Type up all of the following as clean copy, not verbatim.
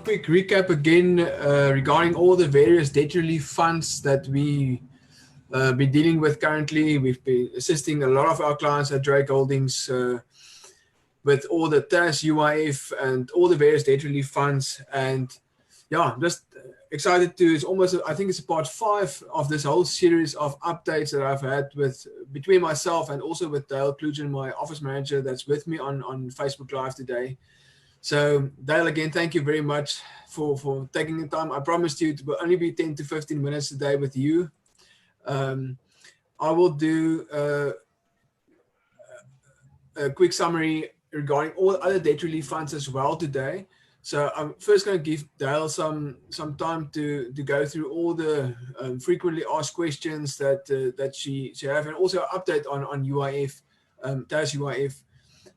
quick recap again regarding all the various debt relief funds that we been dealing with currently. We've been assisting a lot of our clients at Dryk Holdings with all the TAS, UIF, and all the various debt relief funds. And yeah, just excited to, it's almost, I think it's part 5 of this whole series of updates that I've had with between myself and also with Dale Klugen, my office manager that's with me on Facebook Live today. So Dale, again, thank you very much for taking the time. I promised you it will only be 10 to 15 minutes today with you. I will do a quick summary regarding all other debt relief funds as well today. So I'm first going to give Dale some time to go through all the frequently asked questions that she have, and also an update on UIF, TAS UIF.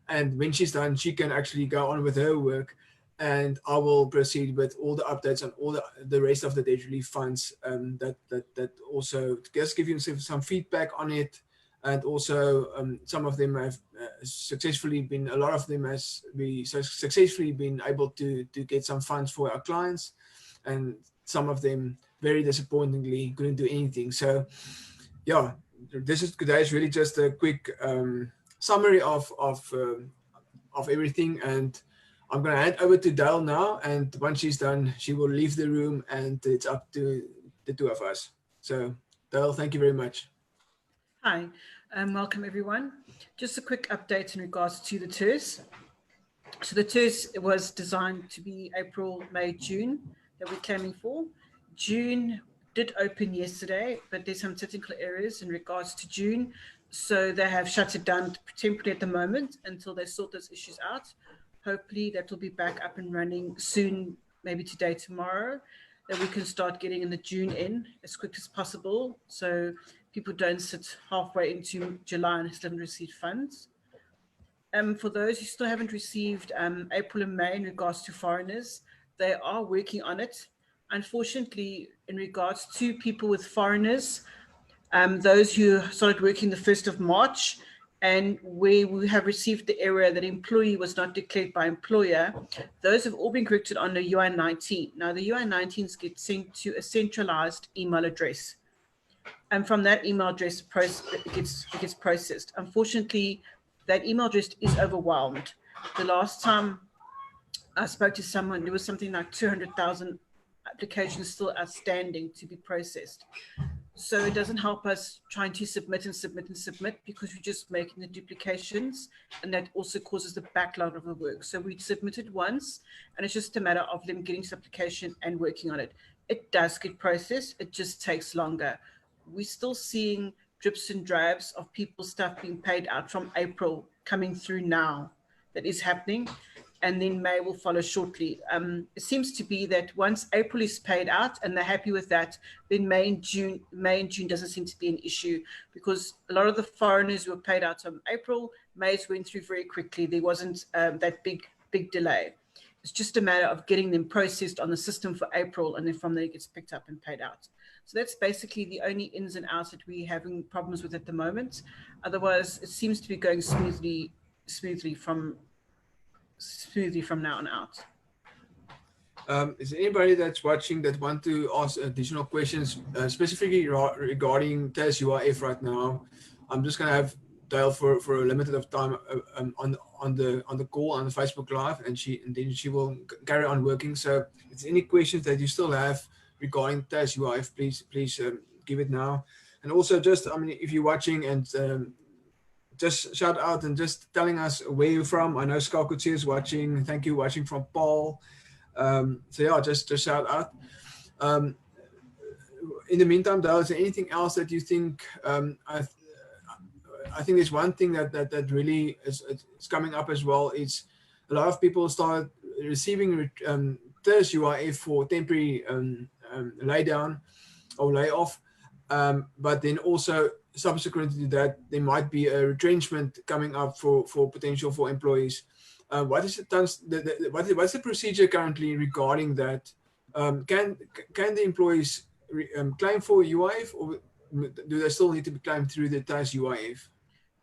And when she's done, she can actually go on with her work, and I will proceed with all the updates on all the rest of the debt relief funds that also just give you some feedback on it. And also some of them have successfully been, a lot of them has successfully been able to get some funds for our clients, and some of them very disappointingly couldn't do anything. So yeah, today is really just a quick summary of everything, and I'm going to hand over to Dale now, and once she's done, she will leave the room, and it's up to the two of us. So Dale, thank you very much. Hi, welcome everyone. Just a quick update in regards to the TERS. So the TERS was designed to be April, May, June that we're claiming for. June did open yesterday, but there's some technical errors in regards to June. So they have shut it down temporarily at the moment until they sort those issues out. Hopefully that will be back up and running soon, maybe today, tomorrow, that we can start getting in the June in as quick as possible, so people don't sit halfway into July and still haven't received funds. For those who still haven't received April and May in regards to foreigners, they are working on it. Unfortunately, in regards to people with foreigners, those who started working the 1st of March, and where we have received the error that employee was not declared by employer, those have all been corrected on the UI-19. Now, the UI-19s get sent to a centralized email address. And from that email address, it gets processed. Unfortunately, that email address is overwhelmed. The last time I spoke to someone, there was something like 200,000 applications still outstanding to be processed. So it doesn't help us trying to submit because we're just making the duplications, and that also causes the backlog of the work. So we submitted once, and it's just a matter of them getting this application and working on it. It does get processed, it just takes longer. We're still seeing drips and drabs of people's stuff being paid out from April coming through now. That is happening. And then May will follow shortly. It seems to be that once April is paid out and they're happy with that, then May and June doesn't seem to be an issue, because a lot of the foreigners who were paid out in April, May's went through very quickly. There wasn't that big delay. It's just a matter of getting them processed on the system for April, and then from there it gets picked up and paid out. So that's basically the only ins and outs that we're having problems with at the moment. Otherwise, it seems to be going smoothly from now on out. Is there anybody that's watching that want to ask additional questions, specifically regarding TAS UIF right now? I'm just going to have Dale for a limited of time on the call on the Facebook Live, and then she will carry on working. So if there's any questions that you still have regarding TAS UIF, please give it now. And also, just if you're watching, and just shout out and just telling us where you're from. I know Skalkutsi is watching. Thank you, watching from Paul. So yeah, just shout out. In the meantime, Dale, is there anything else that you think? I think there's one thing that really is coming up as well. It's a lot of people start receiving TERS UIF for temporary laydown or layoff, but then also subsequent to that, there might be a retrenchment coming up for potential for employees. What's the procedure currently regarding that? Can the employees claim for UIF, or do they still need to be claimed through the TAS UIF?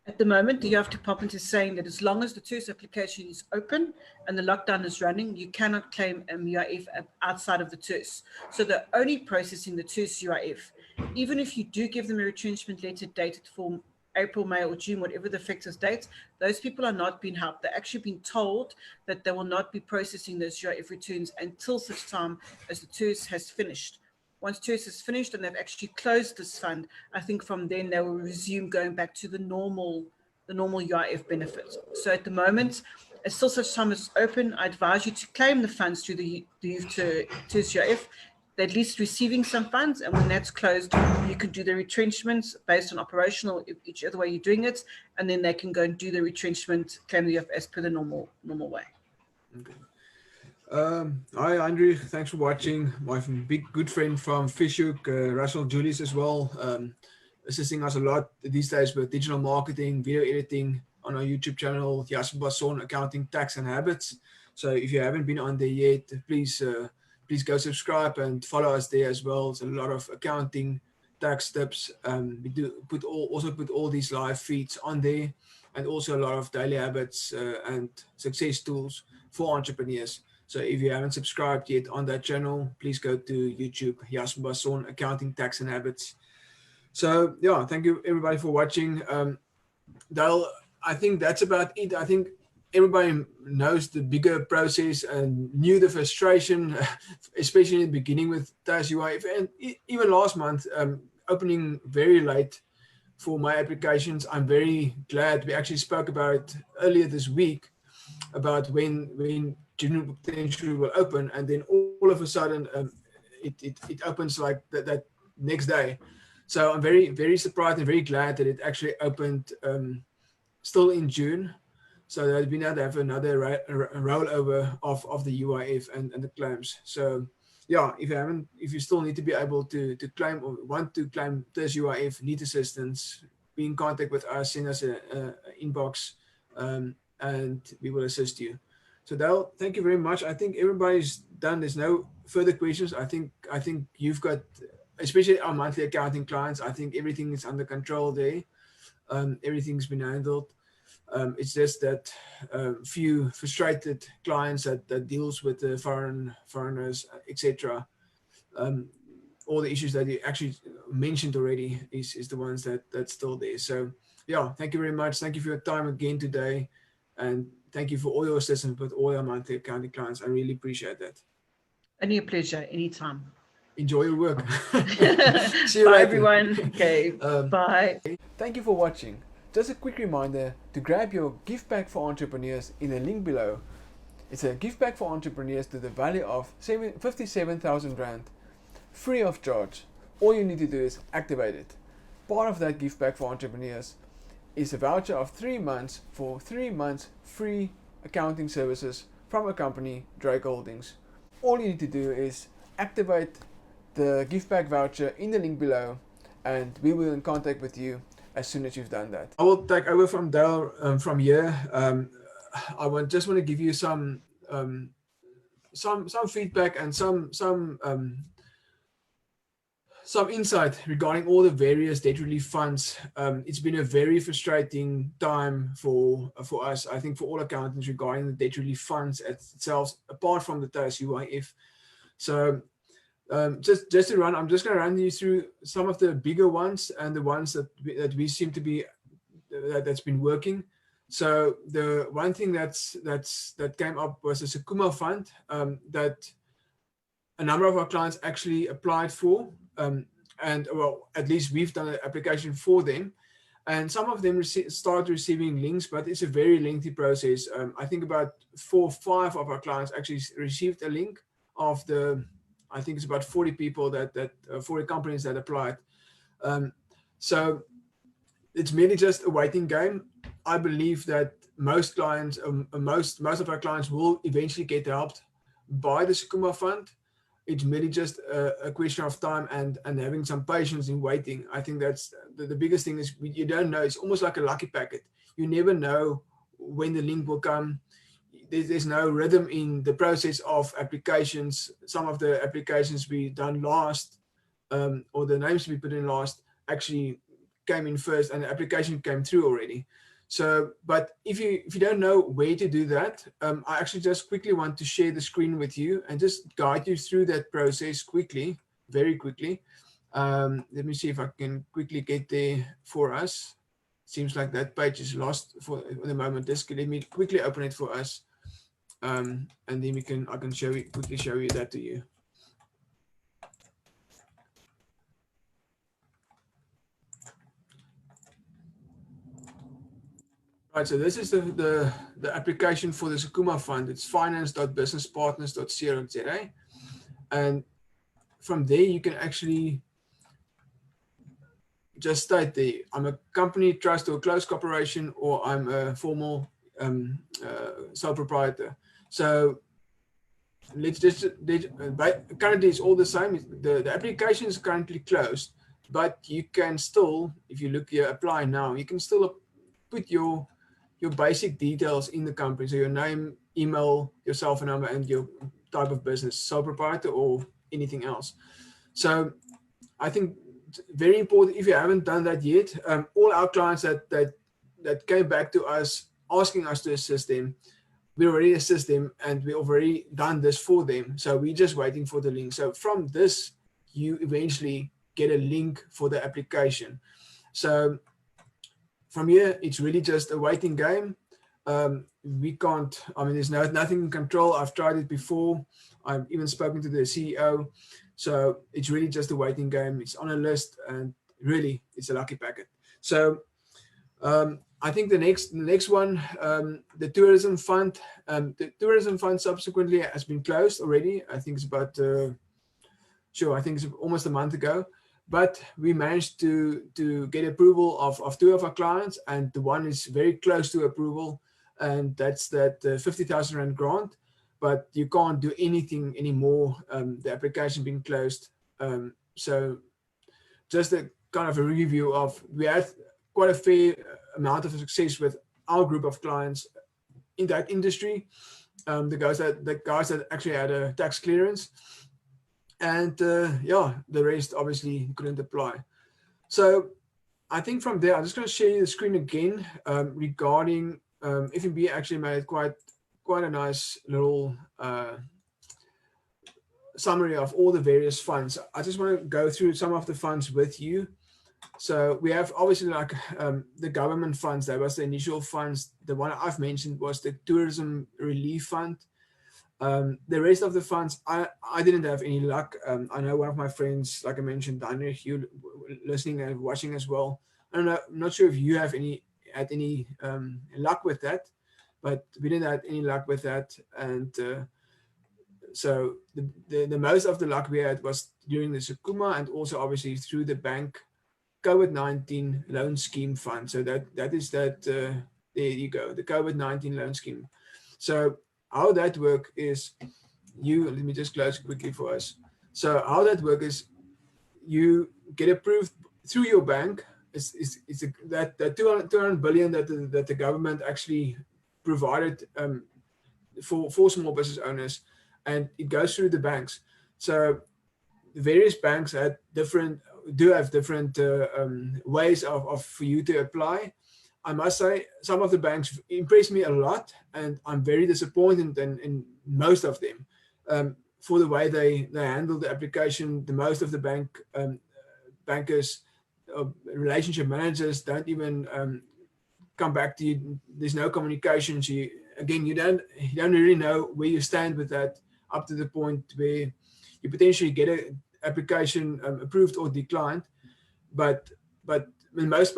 At the moment, the UIF department is saying that as long as the TERS application is open and the lockdown is running, you cannot claim a UIF outside of the TERS. So they're only processing the TERS UIF. Even if you do give them a retrenchment letter dated for April, May, or June, whatever the effective date, those people are not being helped. They're actually being told that they will not be processing those UIF returns until such time as the TERS has finished. Once TERS is finished and they've actually closed this fund, I think from then they will resume going back to the normal UIF benefits. So at the moment, until such time as it's open, I advise you to claim the funds through the TERS UIF. They're at least receiving some funds, and when that's closed, you can do the retrenchments based on operational, each other way you're doing it, and then they can go and do the retrenchment, claim the UIF as per the normal way. Okay. Hi Andrew, thanks for watching. My big good friend from Fishhook, Russell Julius as well, assisting us a lot these days with digital marketing, video editing on our YouTube channel, Jasper Basson, Accounting, Tax and Habits. So if you haven't been on there yet, please go subscribe and follow us there as well. It's a lot of accounting, tax tips. We do also put all these live feeds on there, and also a lot of daily habits and success tools for entrepreneurs. So if you haven't subscribed yet on that channel, please go to YouTube, Jasper Basson, Accounting, Tax and Habits. So yeah, thank you everybody for watching. Dale, I think that's about it. I think everybody knows the bigger process and knew the frustration, especially in the beginning with TERS UIF, and even last month, opening very late for my applications. I'm very glad we actually spoke about it earlier this week, about when general potential will open, and then all of a sudden it opens like that next day. So I'm very, very surprised and very glad that it actually opened still in June, so that we now have another rollover of the UIF and the claims. So yeah, if you still need to be able to claim or want to claim this UIF, need assistance, be in contact with us, send us a inbox, and we will assist you. So Dale, thank you very much. I think everybody's done. There's no further questions. I think you've got, especially our monthly accounting clients, I think everything is under control there. Everything's been handled. It's just that few frustrated clients that deals with the foreigners, etc. All the issues that you actually mentioned already is the ones that's still there. So yeah, thank you very much. Thank you for your time again today, and thank you for all your assistance with all our monthly accounting clients. I really appreciate that. Only a pleasure, anytime. Enjoy your work. See you later. Bye everyone. Okay, bye. Thank you for watching. Just a quick reminder to grab your gift bag for entrepreneurs in the link below. It's a gift bag for entrepreneurs to the value of 57,000 Rand, free of charge. All you need to do is activate it. Part of that gift bag for entrepreneurs is a voucher of 3 months for 3 months free accounting services from a company, Dryk Holdings. All you need to do is activate the gift bag voucher in the link below, and we will be in contact with you as soon as you've done that. I will take over from Dale from here. I just want to give you some feedback and some insight regarding all the various debt relief funds. It's been a very frustrating time for us, I think for all accountants, regarding the debt relief funds itself, apart from the TERS UIF. So just to run, I'm just going to run you through some of the bigger ones and the ones that we seem to be that's been working. So the one thing that came up was a Sakuma fund that a number of our clients actually applied for, and well, at least we've done an application for them, and some of them started receiving links, but it's a very lengthy process. I think about 4 or 5 of our clients actually received a link of the, I think it's about 40 people 40 companies that applied. So it's merely just a waiting game. I believe that most clients, most of our clients will eventually get helped by the Sakuma fund. It's merely just a question of time and having some patience in waiting. I think that's the biggest thing is you don't know. It's almost like a lucky packet. You never know when the link will come. There's no rhythm in the process of applications. Some of the applications we done last, or the names we put in last, actually came in first and the application came through already. So, but if you don't know where to do that, I actually just quickly want to share the screen with you and just guide you through that process quickly, very quickly. Let me see if I can quickly get there for us. Seems like that page is lost for the moment. Let me quickly open it for us, and then I can quickly show you that to you. Right, so this is the application for the Sakuma fund. It's finance.businesspartners.co.za, and from there you can actually just state I'm a company, trust, or close corporation, or I'm a formal sole proprietor. So let's just currently it's all the same. The application is currently closed, but you can still, if you look here, apply now, you can still put your basic details in the company. So your name, email, your cell phone number, and your type of business, sole proprietor or anything else. So I think very important, if you haven't done that yet, all our clients that came back to us asking us to assist them, we already assist them and we already done this for them. So we're just waiting for the link. So from this, you eventually get a link for the application. So from here, it's really just a waiting game. We can't, I mean, there's nothing in control. I've tried it before. I've even spoken to the CEO. So it's really just a waiting game. It's on a list and really it's a lucky packet. So I think the next one, the tourism fund. The tourism fund subsequently has been closed already. I think it's about, I think it's almost a month ago. But we managed to get approval of two of our clients, and the one is very close to approval, and that's that 50,000 Rand grant. But you can't do anything anymore. The application being closed. So just a kind of a review of, we had quite a fair amount of success with our group of clients in that industry. The guys that actually had a tax clearance. And yeah, the rest obviously couldn't apply. So I think from there, I'm just going to share you the screen again regarding FNB actually made quite a nice little summary of all the various funds. I just want to go through some of the funds with you. So we have obviously like the government funds. That was the initial funds. The one I've mentioned was the Tourism Relief Fund. The rest of the funds, I didn't have any luck. I know one of my friends, like I mentioned, Dryk, you listening and watching as well. I don't know, I'm not sure if you have had any luck with that, but we didn't have any luck with that. And so the most of the luck we had was during the Sakuma, and also obviously through the bank COVID-19 loan scheme fund. So that is that. There you go, the COVID-19 loan scheme. So how that work is, let me just close quickly for us. So how that work is, you get approved through your bank. That 200 billion that the government actually provided for small business owners, and it goes through the banks. So the various banks have different ways of for you to apply. I must say, some of the banks impressed me a lot, and I'm very disappointed in most of them for the way they handle the application. The most of the bankers, relationship managers don't even come back to you. There's no communication. So you don't really know where you stand with that, up to the point where you potentially get an application approved or declined. But in most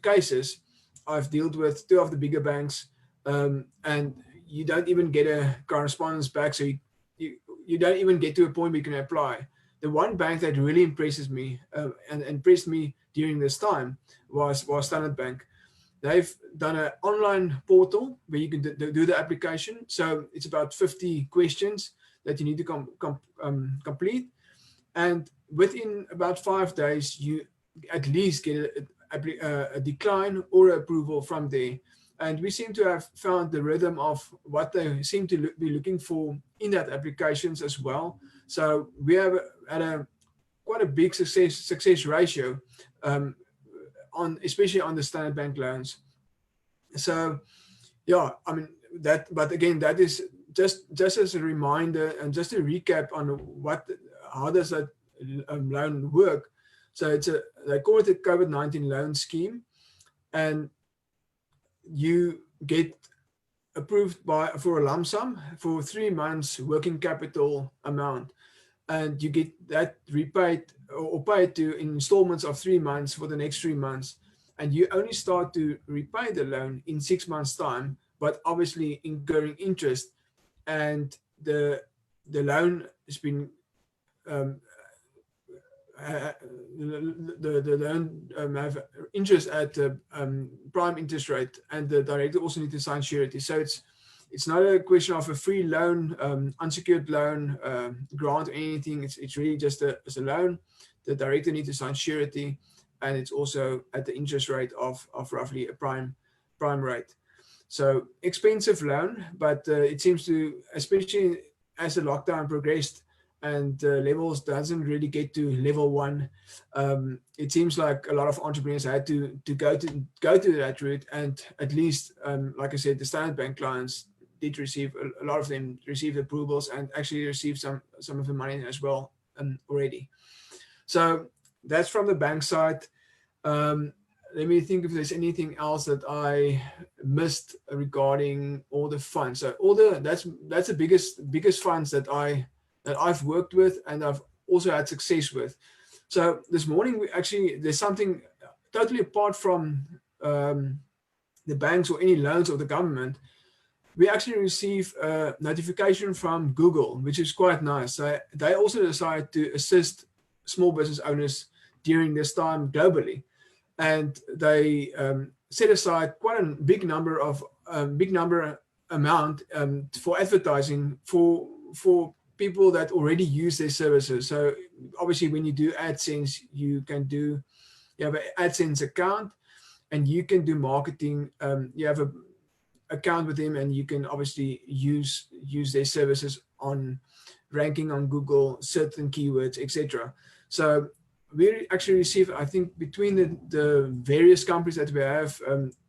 cases, I've dealt with two of the bigger banks, and you don't even get a correspondence back. So you don't even get to a point where you can apply. The one bank that really impresses me and impressed me during this time was Standard Bank. They've done an online portal where you can do the application. So it's about 50 questions that you need to complete. And within about 5 days, you at least get a decline or approval from there. And we seem to have found the rhythm of what they seem to be looking for in that applications as well. So we have had quite a big success ratio especially on the Standard Bank loans. So yeah, I mean that, but again, that is just as a reminder and just a recap on how does that loan work. So they call it a COVID-19 loan scheme, and you get approved for a lump sum for 3 months working capital amount, and you get that repaid or paid to in installments of 3 months for the next 3 months, and you only start to repay the loan in 6 months time, but obviously incurring interest, and the loan has been the loan have interest at prime interest rate, and the director also need to sign surety. So it's not a question of a free loan, unsecured loan, grant or anything. It's really just as a loan. The director needs to sign surety, and it's also at the interest rate of roughly a prime rate. So expensive loan, but it seems to, especially as the lockdown progressed and levels doesn't really get to level 1, it seems like a lot of entrepreneurs had to go to that route, and at least, like I said, the Standard Bank clients did receive, a lot of them received approvals and actually received some of the money as well already. So that's from the bank side. Let me think if there's anything else that I missed regarding all the funds. So that's the biggest funds that I've worked with and I've also had success with. So this morning there's something totally apart from the banks or any loans of the government. We actually receive a notification from Google, which is quite nice. So they also decided to assist small business owners during this time globally, and they set aside quite a big amount for advertising for people that already use their services. So obviously, when you do AdSense, you have an AdSense account, and you can do marketing. You have an account with them, and you can obviously use their services on ranking on Google, certain keywords, etc. So we actually receive, I think, between the various companies that we have,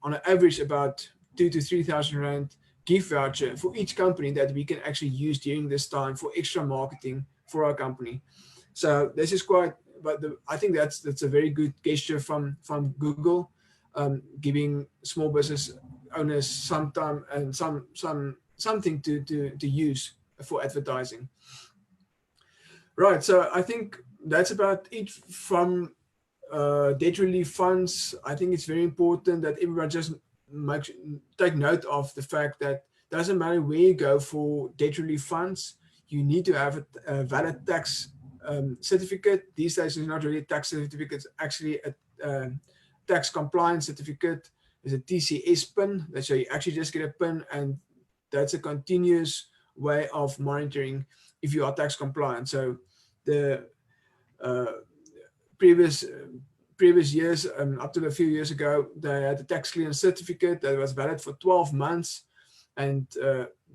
on an average about 2,000 to 3,000 rand gift voucher for each company that we can actually use during this time for extra marketing for our company. So this is quite, but I think that's a very good gesture from Google, giving small business owners some time and something to use for advertising. Right, so I think that's about it from debt relief funds. I think it's very important that everyone just take note of the fact that it doesn't matter where you go for debt relief funds, you need to have a valid tax certificate. These days it's not really a tax certificate, it's actually a tax compliance certificate. There's a TCS PIN, so you actually just get a PIN, and that's a continuous way of monitoring if you are tax compliant. So the previous years, up to a few years ago, they had a tax clearance certificate that was valid for 12 months. And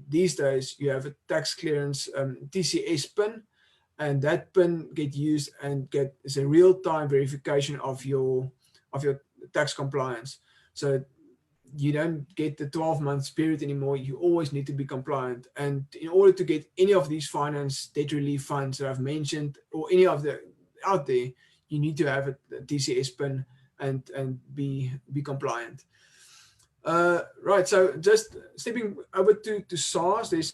these days you have a tax clearance TCS PIN, and that PIN get used and is a real-time verification of your tax compliance. So you don't get the 12 months period anymore. You always need to be compliant. And in order to get any of these finance debt relief funds that I've mentioned, or any of the out there, you need to have a TCS PIN and be compliant. Right, so just stepping over to SARS, there's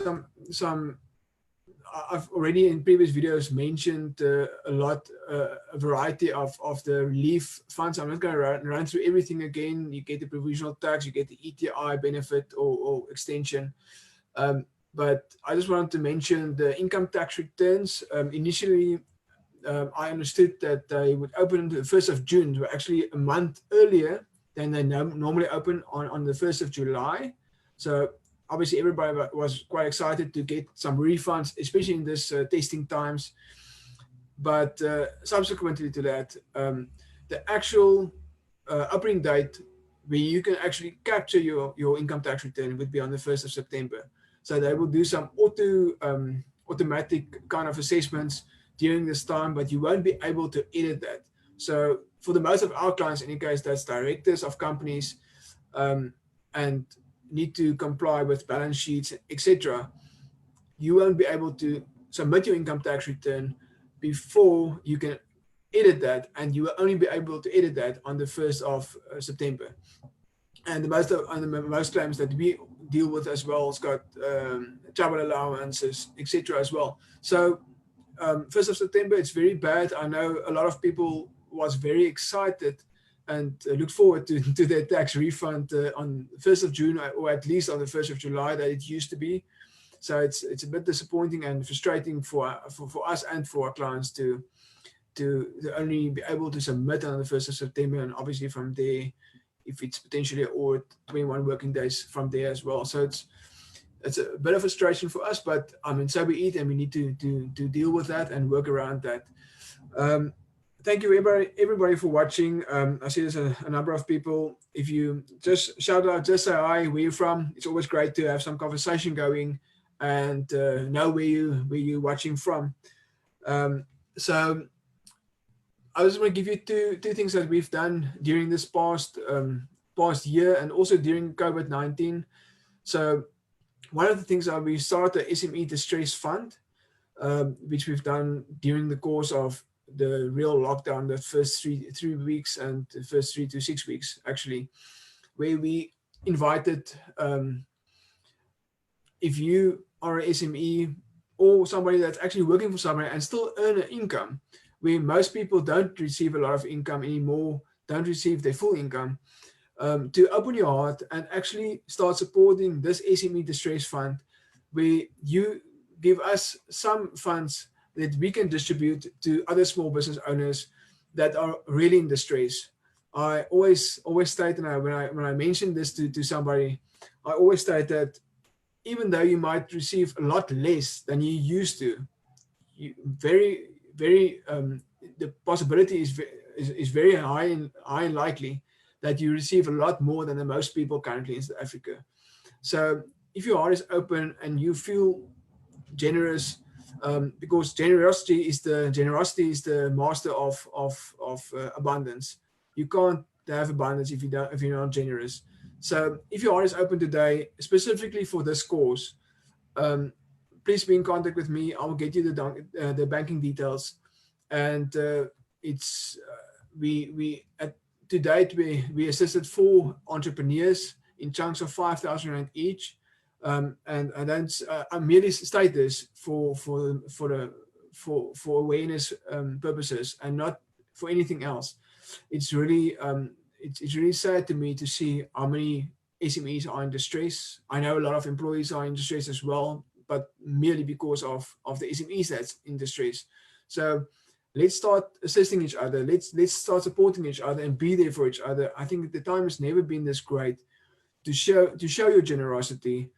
some I've already in previous videos mentioned a variety of the relief funds. I'm not going to run through everything again. You get the provisional tax, you get the ETI benefit or extension. But I just wanted to mention the income tax returns. Initially, I understood that they would open the 1st of June, so actually a month earlier than they normally open on the 1st of July. So obviously everybody was quite excited to get some refunds, especially in this testing times. But subsequently to that, the actual opening date where you can actually capture your income tax return would be on the 1st of September. So they will do some automatic kind of assessments during this time, but you won't be able to edit that. So for the most of our clients, in any case, that's directors of companies and need to comply with balance sheets, etc. You won't be able to submit your income tax return before you can edit that, and you will only be able to edit that on the 1st of September. And the most claims that we deal with as well has got travel allowances, etc. as well. So 1st of September, it's very bad. I know a lot of people was very excited and look forward to their tax refund on 1st of June, or at least on the 1st of July that it used to be. So it's a bit disappointing and frustrating for us and for our clients to only be able to submit on the 1st of September, and obviously from there, if it's potentially or 21 working days from there as well. So it's a bit of frustration for us, but I mean, so be it, and we need to deal with that and work around that. Thank you everybody for watching. I see there's a number of people. If you just shout out, just say hi, where you're from. It's always great to have some conversation going and know where you're watching from. So I just want to give you two things that we've done during this past year and also during COVID-19. So one of the things that we started the SME Distress Fund, which we've done during the course of the real lockdown, the first three weeks and the first 3 to 6 weeks, actually, where we invited, if you are an SME or somebody that's actually working for somebody and still earn an income, where most people don't receive a lot of income anymore, don't receive their full income, to open your heart and actually start supporting this SME Distress Fund, where you give us some funds that we can distribute to other small business owners that are really in distress. I always state, and when I mention this to somebody, I always state that even though you might receive a lot less than you used to, the possibility is very high and likely that you receive a lot more than the most people currently in South Africa. So if your heart is open and you feel generous, because generosity is the master of abundance. You can't have abundance if you're not generous. So if your heart is open today, specifically for this course, please be in contact with me. I will get you the banking details, and to date we assisted 4 entrepreneurs in chunks of 5,000 rand each, and I merely state this for awareness purposes and not for anything else. It's really sad to me to see how many SMEs are in distress. I know a lot of employees are in distress as well, but merely because of the SMEs that's in distress. So let's start assisting each other. Let's start supporting each other and be there for each other. I think the time has never been this great to show your generosity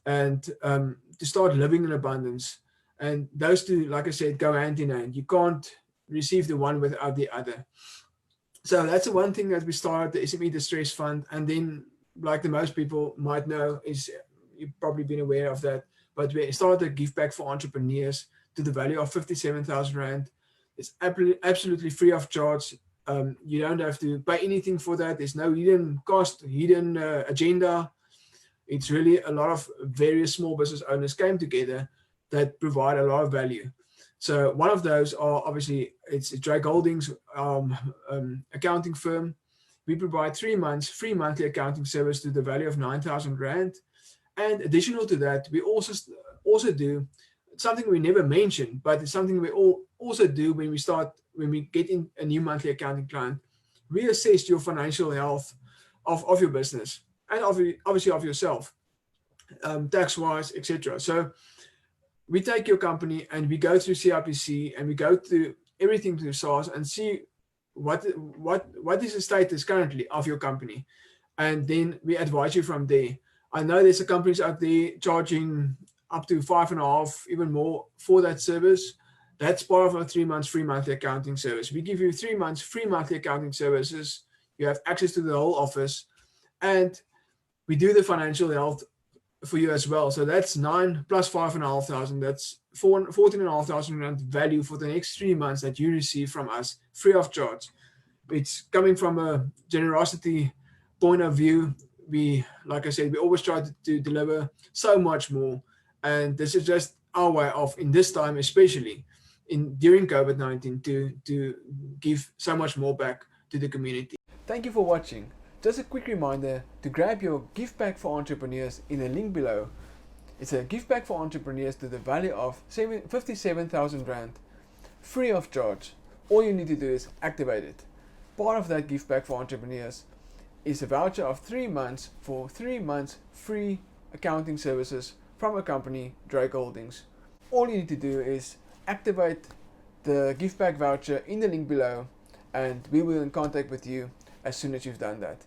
and to start living in abundance. And those two, like I said, go hand in hand. You can't receive the one without the other. So that's the one thing that we started, the SME Distress Fund. And then, like the most people might know, is you've probably been aware of that, but we started a give back for entrepreneurs to the value of 57,000 Rand. It's absolutely free of charge. You don't have to pay anything for that. There's no hidden cost, hidden agenda. It's really a lot of various small business owners came together that provide a lot of value. So one of those are obviously it's Dryk Holdings accounting firm. We provide 3 months free monthly accounting service to the value of 9,000 Rand. And additional to that, we also do something we never mentioned, but it's something we also do when we get in a new monthly accounting client. We assess your financial health of your business and obviously of yourself, tax-wise, etc. So we take your company and we go through CIPC and we go through everything through SARS and see what is the status currently of your company, and then we advise you from there. I know there's companies out there charging up to 5.5, even more for that service. That's part of our 3 months free monthly accounting service. We give you 3 months free monthly accounting services. You have access to the whole office, and we do the financial health for you as well. So that's 9 plus 5,500. That's 14,500 Rand value for the next 3 months that you receive from us free of charge. It's coming from a generosity point of view. We, like I said, we always try to deliver so much more, and this is just our way of, in this time especially, during COVID-19, to give so much more back to the community. Thank you for watching. Just a quick reminder to grab your gift bag for entrepreneurs in the link below. It's a gift bag for entrepreneurs to the value of 57,000 Rand, free of charge. All you need to do is activate it. Part of that gift bag for entrepreneurs is a voucher of 3 months for 3 months free accounting services from a company, Dryk Holdings. All you need to do is activate the gift bag voucher in the link below, and we will be in contact with you as soon as you've done that.